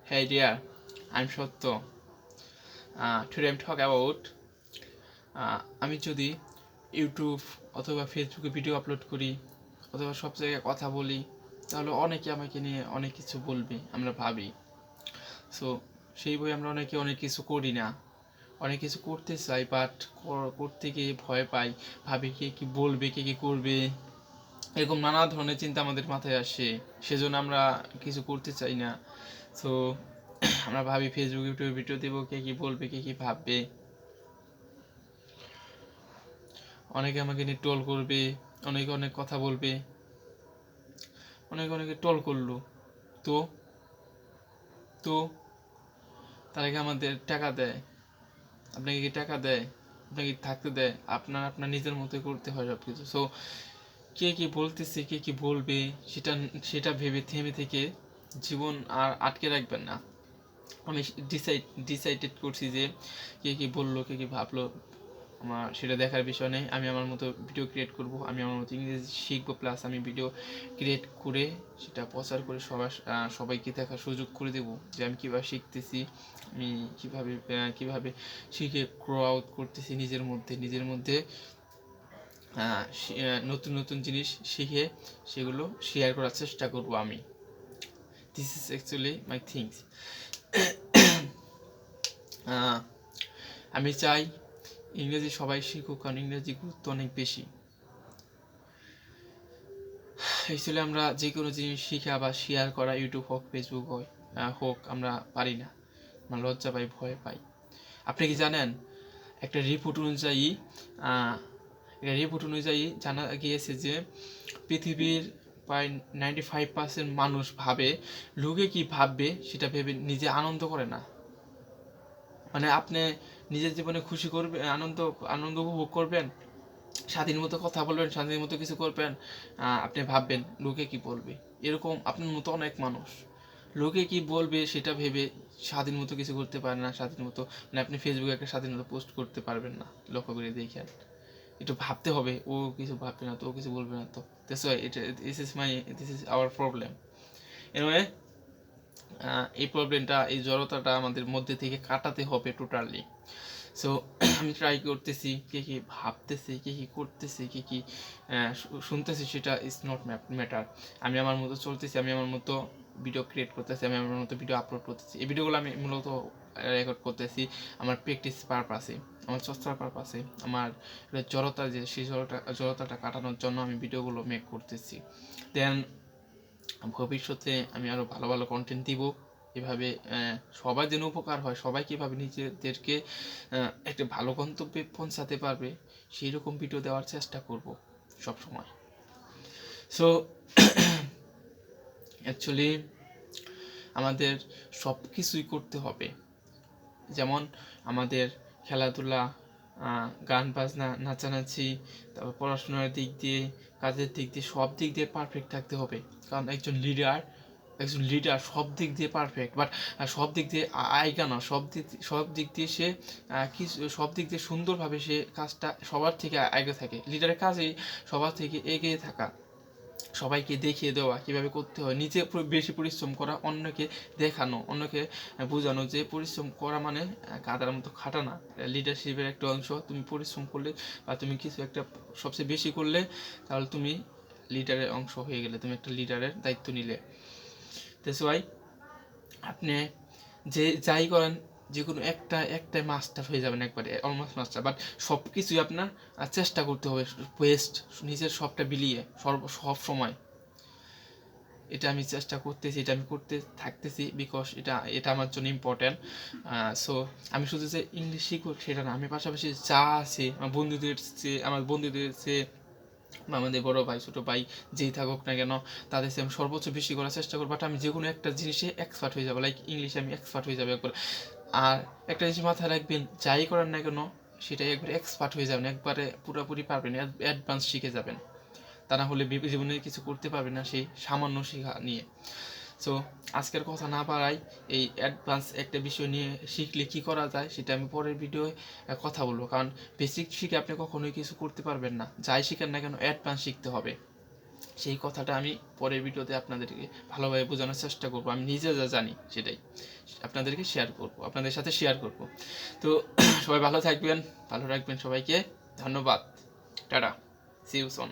Hey dear, I'm Sotto. Today I'm talk about আমি যদি YouTube অথবা ফেসবুকে ভিডিও আপলোড করি অথবা সব জায়গায় কথা বলি তাহলে অনেকে আমাকে নিয়ে অনেক কিছু বলবে আমরা ভাবি। সো সেই বই আমরা অনেকে অনেক কিছু করি না, অনেক কিছু করতে চাই বাট করতে গিয়ে ভয় পাই, ভাবি কে কী বলবে, কে কী করবে, এরকম নানা ধরনের চিন্তা আমাদের মাথায় আসে। সেজন্য আমরা কিছু করতে চাই না। সো আমরা ভাবি ফেসবুক ইউটিউবে ভিডিও দেবো, কে কী বলবে, কে কী ভাববে, অনেকে আমাকে নিয়ে ট্রোল করবে, অনেকে অনেক কথা বলবে, অনেকে ট্রোল করলো। তো তো তারা কি আমাদের টাকা দেয়? আপনাকে কি টাকা দেয়? আপনাকে কি থাকতে দেয়? আপনার নিজের মতোই করতে হয় সব কিছু। সো কে কী বলতেছে, কে কী বলবে, সেটা সেটা ভেবে থেমে থেকে জীবন আর আটকে রাখবেন না। আমি ডিসাইডেড করছি যে কে কী বললো, কে কী ভাবলো, আমার সেটা দেখার বিষয় নেই। আমি আমার মতো ভিডিও ক্রিয়েট করব, আমি আমার মতো ইংরেজি শিখবো, প্লাস আমি ভিডিও ক্রিয়েট করে সেটা প্রচার করে সবাইকে দেখার সুযোগ করে দেবো যে আমি কীভাবে শিখতেছি, আমি কীভাবে শিখে গ্রো আউট করতেছি নিজের মধ্যে নতুন নতুন জিনিস শিখে সেগুলো শেয়ার করার চেষ্টা করব আমি। This is actually my things. আমি চাই ইংরেজি সবাই শিখুক, কারণ ইংরেজি গুরুত্ব অনেক বেশি। অ্যাকচুয়ালি আমরা যে কোনো জিনিস শিখা বা শেয়ার করা, ইউটিউব হোক ফেসবুক হোক আমরা পারি না, আমরা লজ্জা পাই, ভয় পাই। আপনি কি জানেন একটা রিপোর্ট অনুযায়ী জানা গিয়েছে যে পৃথিবীর প্রায় 95% মানুষ ভাবে লোকে কি ভাববে সেটা ভেবে নিজে আনন্দ করে না। মানে আপনি নিজের জীবনে খুশি করবে, আনন্দ উপভোগ করবেন, স্বাধীন মতো কথা বলবেন, স্বাধীন মতো কিছু করবেন, আপনি ভাববেন লোকে কি বলবে। এরকম আপনার মতো অনেক মানুষ লোকে কি বলবে সেটা ভেবে স্বাধীন মতো কিছু করতে পারে না, স্বাধীন মতো মানে আপনি ফেসবুকে একটা স্বাধীন মতো পোস্ট করতে পারবেন না। লক্ষ্য করে দেখেন, একটু ভাবতে হবে, ও কিছু ভাববে না তো, ও কিছু বলবে না তো। This is our problem. Anyway, এই প্রবলেমটা, এই জড়তাটা আমাদের মধ্যে থেকে কাটাতে হবে টোটালি। সো আমি ট্রাই করতেছি, কে কী ভাবতেছে, কে কী করতেছে, কে কী শুনতেছি সেটা ইজ নট ম্যাটার। আমি আমার মতো চলতেছি, আমি আমার মতো ভিডিও ক্রিয়েট করতেছি, আমি আমার মতো ভিডিও আপলোড করতেছি। এই ভিডিওগুলো আমি মূলত রেকর্ড করতেছি আমার প্র্যাকটিস পারপাসে, আমার চর্চার পারপাসে, আমার জড়তা যে সেই জড়তাটা কাটানোর জন্য আমি ভিডিওগুলো মেক করতেছি। দেন ভবিষ্যতে আমি আরও ভালো ভালো কন্টেন্ট দিব। এভাবে সবার যেন উপকার হয়, সবাই কীভাবে নিজেদেরকে একটা ভালো গন্তব্যে পৌঁছাতে পারবে সেই রকম ভিডিও দেওয়ার চেষ্টা করব সব সময়। সো অ্যাকচুয়ালি আমাদের সব কিছুই করতে হবে, যেমন আমাদের খেলাধুলা, গান বাজনা, নাচানাচি, তারপর পড়াশোনার দিক দিয়ে, কাজের দিক দিয়ে, সব দিক দিয়ে পারফেক্ট থাকতে হবে। কারণ একজন লিডার সব দিক দিয়ে পারফেক্ট, বাট সব দিক দিয়ে আইগা না, সব দিক দিয়ে সে সব দিক দিয়ে সুন্দরভাবে সে কাজটা সবার থেকে আগে থাকে। লিডারের কাজেই সবার থেকে এগিয়ে থাকা, সবাইকে দেখিয়ে দেওয়া কীভাবে করতে হয়, নিজে বেশি পরিশ্রম করা, অন্যকে দেখানো, অন্যকে বোঝানো যে পরিশ্রম করা মানে কাদার মতো খাটা না। লিডারশিপের একটা অংশ, তুমি পরিশ্রম করলে বা তুমি কিছু একটা সবচেয়ে বেশি করলে তাহলে তুমি লিডারের অংশ হয়ে গেলে, তুমি একটা লিডারের দায়িত্ব নিলে। দ্যাটস ওয়াই আপনি যাই করেন, যে কোনো একটাই মাস্টার হয়ে যাবেন, একবারে অলমোস্ট মাস্টার, বাট সব কিছুই আপনার চেষ্টা করতে হবে বেস্ট, নিজের সবটা বিলিয়ে সব সময়। এটা আমি চেষ্টা করতেছি, এটা আমি করতে থাকতেছি, বিকজ এটা আমার জন্য ইম্পর্ট্যান্ট। সো আমি শুধু যে ইংলিশ শিখব সেটা না, আমি পাশাপাশি যা আছে আমার বন্ধুদের চেয়ে বা আমাদের বড় ভাই ছোটো ভাই যেই থাকুক না কেন তাদের চেয়ে আমি সর্বোচ্চ বেশি করার চেষ্টা করবো। বাট আমি যে কোনো একটা জিনিসে এক্সপার্ট হয়ে যাবো, লাইক ইংলিশে আমি এক্সপার্ট হয়ে যাবো একবার। আর একটা জিনিস মাথায় রাখবেন, যাই করেন না কেন সেটাই একবারে এক্সপার্ট হয়ে যাবেন, একবারে পুরোপুরি পারবেন, অ্যাডভান্স শিখে যাবেন। তা না হলে জীবনে কিছু করতে পারবে না সেই সামান্য শেখা নিয়ে। সো আজকের কথা না বাড়াই, এই অ্যাডভান্স একটা বিষয় নিয়ে শিখলে কী করা যায় সেটা আমি পরের ভিডিওয়ে কথা বলবো। কারণ বেসিক শিখে আপনি কখনোই কিছু করতে পারবেন না, যাই শিখেন না কেন অ্যাডভান্স শিখতে হবে। সেই কথাটা আমি পরের ভিডিওতে আপনাদেরকে ভালোভাবে বোঝানোর চেষ্টা করব। আমি নিজে যা জানি সেটাই আপনাদেরকে শেয়ার করব, আপনাদের সাথে শেয়ার করব। তো সবাই ভালো থাকবেন, ভালো রাখবেন সবাইকে। ধন্যবাদ। Tata, see you soon.